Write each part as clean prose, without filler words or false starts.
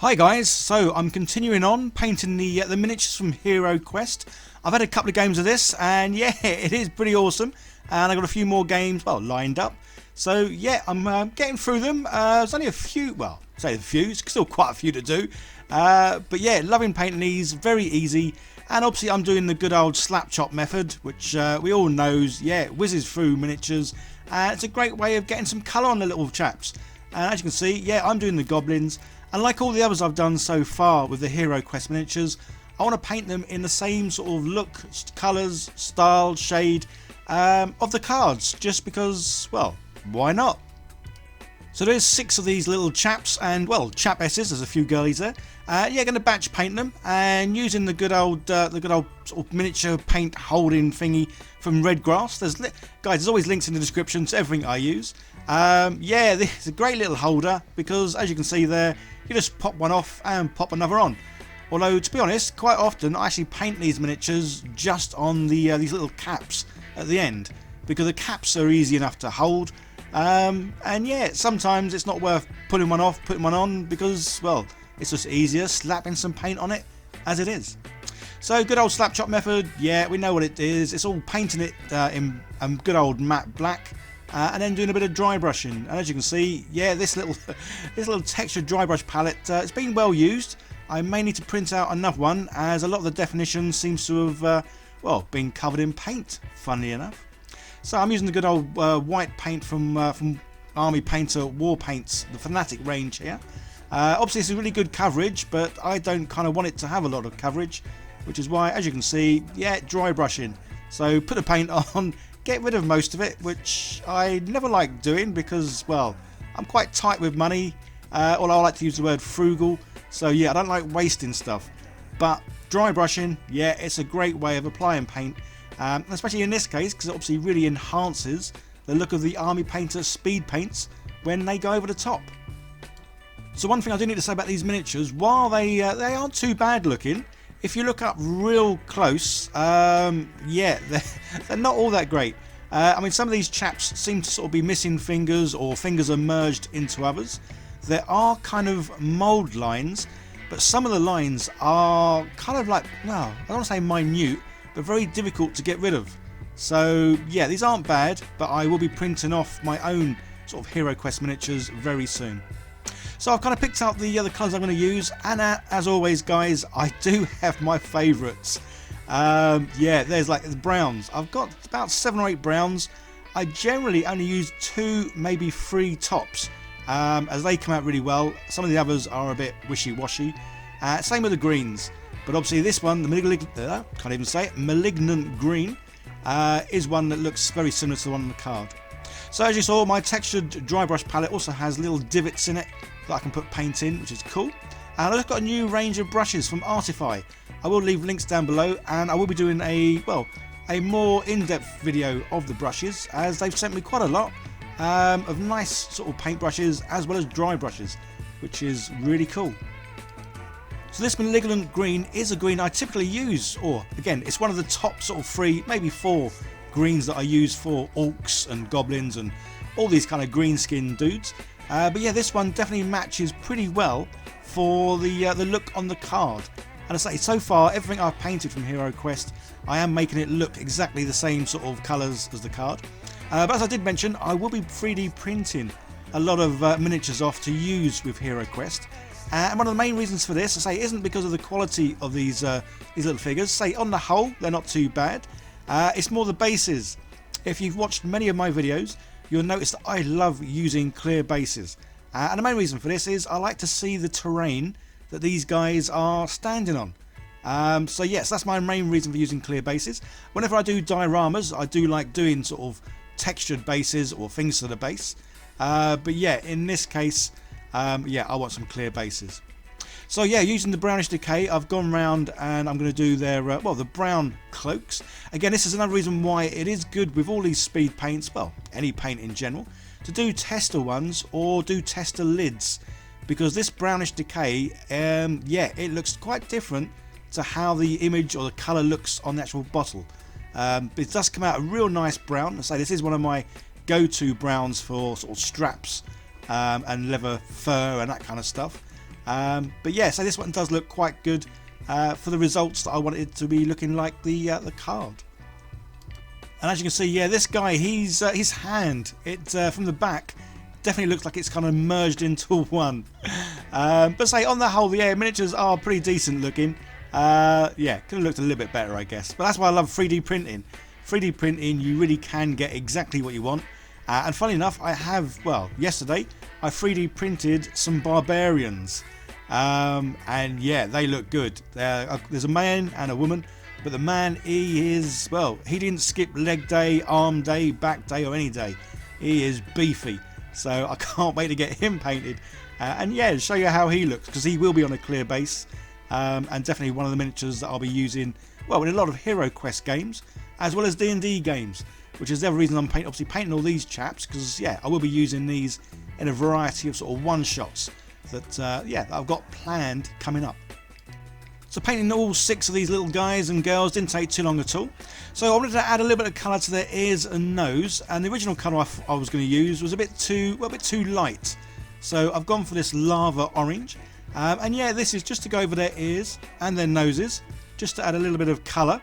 Hi guys, so I'm continuing on painting the miniatures from HeroQuest. I've had a couple of games of this and yeah, it is pretty awesome, and I've got a few more games lined up. So yeah, I'm getting through them. There's only a few, well, say a few, it's still quite a few to do. But yeah, loving painting these, very easy. And obviously I'm doing the good old slapchop method, which we all knows, yeah, whizzes through miniatures. It's a great way of getting some colour on the little chaps. And as you can see, yeah, I'm doing the goblins. And like all the others I've done so far with the HeroQuest miniatures, I want to paint them in the same sort of look, colours, style, shade of the cards, just because, well, why not? So there's 6 of these little chaps, and well, chapesses, there's a few girlies there. Yeah, going to batch paint them, and using the good old sort of miniature paint holding thingy from Red Grass. Guys, there's always links in the description to everything I use. Yeah, this is a great little holder because, as you can see there, you just pop one off and pop another on. Although, to be honest, quite often I actually paint these miniatures just on the these little caps at the end, because the caps are easy enough to hold. And yeah, sometimes it's not worth putting one off, putting one on, because, well, it's just easier slapping some paint on it as it is. So, good old slapchop method, yeah, we know what it is. It's all painting it in good old matte black. And then doing a bit of dry brushing, and as you can see, yeah, this little textured dry brush palette, it's been well used. I may need to print out another one, as a lot of the definition seems to have well, been covered in paint, funnily enough. So I'm using the good old white paint from Army Painter War Paints, the Fanatic range here. Obviously it's a really good coverage, but I don't kind of want it to have a lot of coverage, which is why, as you can see, yeah, dry brushing. So put the paint on, get rid of most of it, which I never like doing because, well, I'm quite tight with money, although I like to use the word frugal. So yeah, I don't like wasting stuff. But dry brushing, yeah, it's a great way of applying paint, especially in this case, because it obviously really enhances the look of the Army Painter speed paints when they go over the top. So one thing I do need to say about these miniatures, while they aren't too bad looking, if you look up real close, yeah, they're not all that great. I mean, some of these chaps seem to sort of be missing fingers, or fingers are merged into others. There are kind of mould lines, but some of the lines are kind of like, well, I don't want to say minute, but very difficult to get rid of. So yeah, these aren't bad, but I will be printing off my own sort of HeroQuest miniatures very soon. So I've kind of picked out the colours I'm going to use, and as always guys, I do have my favourites. Yeah, there's like the browns. I've got about 7 or 8 browns. I generally only use 2, maybe 3 tops, as they come out really well. Some of the others are a bit wishy-washy. Same with the greens, but obviously this one, the malignant green, is one that looks very similar to the one on the card. So as you saw, my textured dry brush palette also has little divots in it that I can put paint in, which is cool. And I've got a new range of brushes from Artify. I will leave links down below, and I will be doing a more in-depth video of the brushes, as they've sent me quite a lot of nice sort of paint brushes as well as dry brushes, which is really cool. So this malignant green is a green I typically use, or again, it's one of the top sort of 3, maybe 4 greens that I use for orcs and goblins and all these kind of green skin dudes. But yeah, this one definitely matches pretty well for the look on the card. And I say, so far everything I've painted from HeroQuest, I am making it look exactly the same sort of colours as the card. But as I did mention, I will be 3D printing a lot of miniatures off to use with HeroQuest. And one of the main reasons for this, I say, isn't because of the quality of these little figures. Say, on the whole, they're not too bad. It's more the bases. If you've watched many of my videos, you'll notice that I love using clear bases. And the main reason for this is I like to see the terrain that these guys are standing on. So yes, that's my main reason for using clear bases. Whenever I do dioramas, I do like doing sort of textured bases or things to the base. But yeah, in this case, yeah, I want some clear bases. So yeah, using the brownish decay, I've gone round and I'm going to do their, well, the brown cloaks. Again, this is another reason why it is good with all these speed paints, well, any paint in general, to do tester ones or do tester lids. Because this brownish decay, yeah, it looks quite different to how the image or the colour looks on the actual bottle. It does come out a real nice brown. I say this is one of my go-to browns for sort of straps and leather fur and that kind of stuff. But yeah, so this one does look quite good for the results that I wanted it to be looking like the card. And as you can see, yeah, this guy, his hand, from the back, definitely looks like it's kind of merged into one. But say on the whole, yeah, miniatures are pretty decent looking. Yeah, could have looked a little bit better, I guess. But that's why I love 3D printing. 3D printing, you really can get exactly what you want. And funny enough, I have, well, yesterday I 3D printed some barbarians. And yeah, they look good. There's a man and a woman. But the man, he is, well, he didn't skip leg day, arm day, back day or any day. He is beefy. So I can't wait to get him painted. And yeah, show you how he looks, because he will be on a clear base. And definitely one of the miniatures that I'll be using, well, in a lot of HeroQuest games, as well as D&D games. Which is the other reason I'm obviously painting all these chaps, because yeah, I will be using these in a variety of sort of one-shots that, yeah, that I've got planned coming up. So painting all 6 of these little guys and girls didn't take too long at all. So I wanted to add a little bit of colour to their ears and nose, and the original colour I was going to use was a bit too light. So I've gone for this lava orange, and yeah, this is just to go over their ears and their noses, just to add a little bit of colour.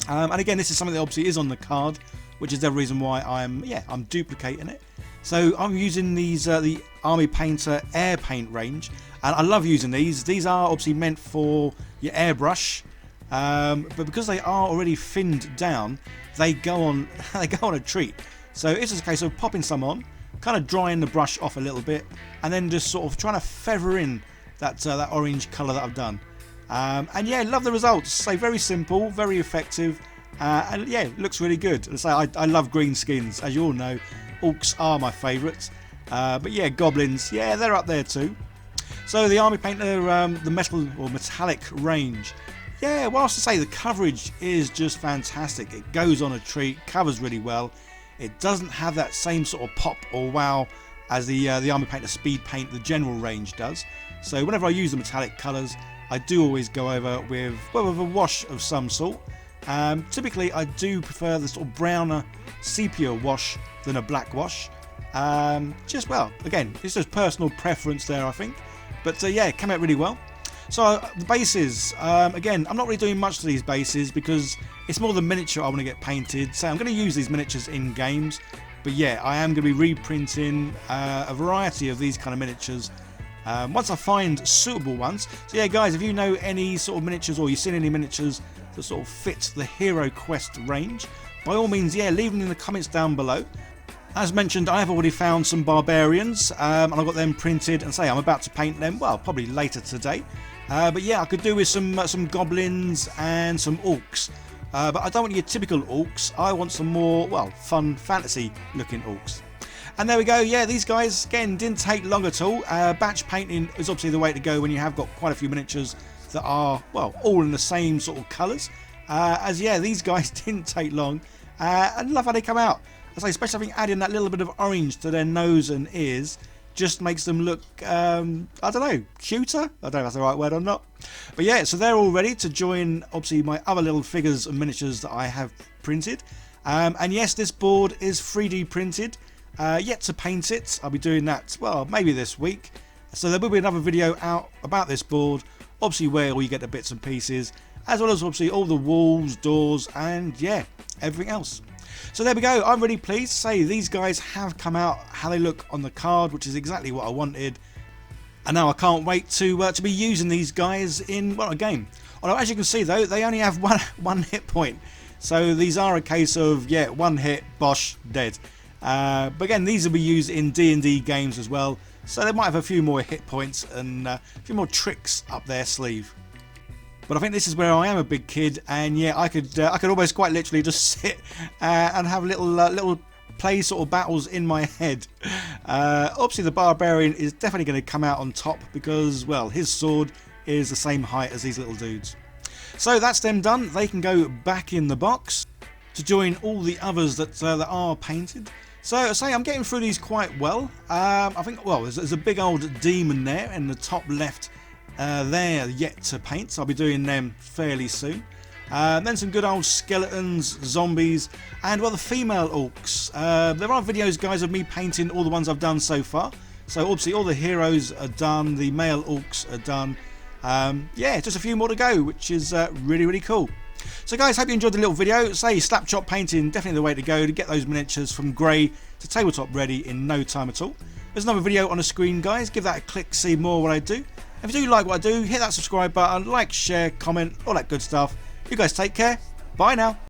And again, this is something that obviously is on the card, which is the reason why I'm duplicating it. So I'm using these the Army Painter air paint range, and I love using these. These are obviously meant for your airbrush, but because they are already thinned down, they go on a treat. So it's just a case of popping some on, kind of drying the brush off a little bit, and then just sort of trying to feather in that orange colour that I've done. And yeah, love the results. So very simple, very effective, and yeah, it looks really good. So I love green skins, as you all know. Orcs are my favourites, but yeah, goblins, yeah, they're up there too. So the Army Painter, the metal or metallic range, yeah, well, I was to say the coverage is just fantastic. It goes on a treat, covers really well. It doesn't have that same sort of pop or wow as the Army Painter Speed Paint, the general range does. So whenever I use the metallic colours, I do always go over with, well, with a wash of some sort. Typically I do prefer the sort of browner sepia wash than a black wash. Just, well, again, it's just personal preference there, I think. But yeah, it came out really well. So the bases, again, I'm not really doing much to these bases because it's more the miniature I want to get painted. So I'm going to use these miniatures in games. But yeah, I am going to be reprinting a variety of these kind of miniatures once I find suitable ones. So yeah, guys, if you know any sort of miniatures or you've seen any miniatures that sort of fit the HeroQuest range, by all means, yeah, leave them in the comments down below. As mentioned, I have already found some barbarians, and I've got them printed, and say I'm about to paint them, well, probably later today. But yeah, I could do with some goblins and some orcs. But I don't want your typical orcs, I want some more, well, fun fantasy looking orcs. And there we go, yeah, these guys, again, didn't take long at all. Batch painting is obviously the way to go when you have got quite a few miniatures that are, well, all in the same sort of colours. As yeah, these guys didn't take long, and love how they come out. I say, especially I think adding that little bit of orange to their nose and ears just makes them look, I don't know, cuter? I don't know if that's the right word or not. But yeah, so they're all ready to join, obviously, my other little figures and miniatures that I have printed. And yes, this board is 3D printed. Yet to paint it. I'll be doing that, well, maybe this week. So there will be another video out about this board, obviously where all you get the bits and pieces, as well as obviously all the walls, doors, and yeah, everything else. So there we go. I'm really pleased to say these guys have come out how they look on the card, which is exactly what I wanted. And now I can't wait to be using these guys in, well, a game. Although as you can see though, they only have one hit point. So these are a case of, yeah, one hit, bosh, dead. But again, these will be used in D&D games as well. So they might have a few more hit points and a few more tricks up their sleeve. But I think this is where I am a big kid, and yeah, I could almost quite literally just sit and have little play sort of battles in my head. Obviously, the barbarian is definitely going to come out on top because, well, his sword is the same height as these little dudes. So that's them done. They can go back in the box to join all the others that are painted. So say I'm getting through these quite well. I think, well, there's a big old demon there in the top left. They're yet to paint, so I'll be doing them fairly soon. Then some good old skeletons, zombies, and well, the female orcs. There are videos, guys, of me painting all the ones I've done so far, So obviously all the heroes are done, the male orcs are done. Yeah, just a few more to go, which is really cool. So guys, hope you enjoyed the little video. Say slapchop painting, definitely the way to go to get those miniatures from grey to tabletop ready in no time at all. There's another video on the screen, guys. Give that a click, see more what I do. If you do like what I do, hit that subscribe button, like, share, comment, all that good stuff. You guys take care. Bye now.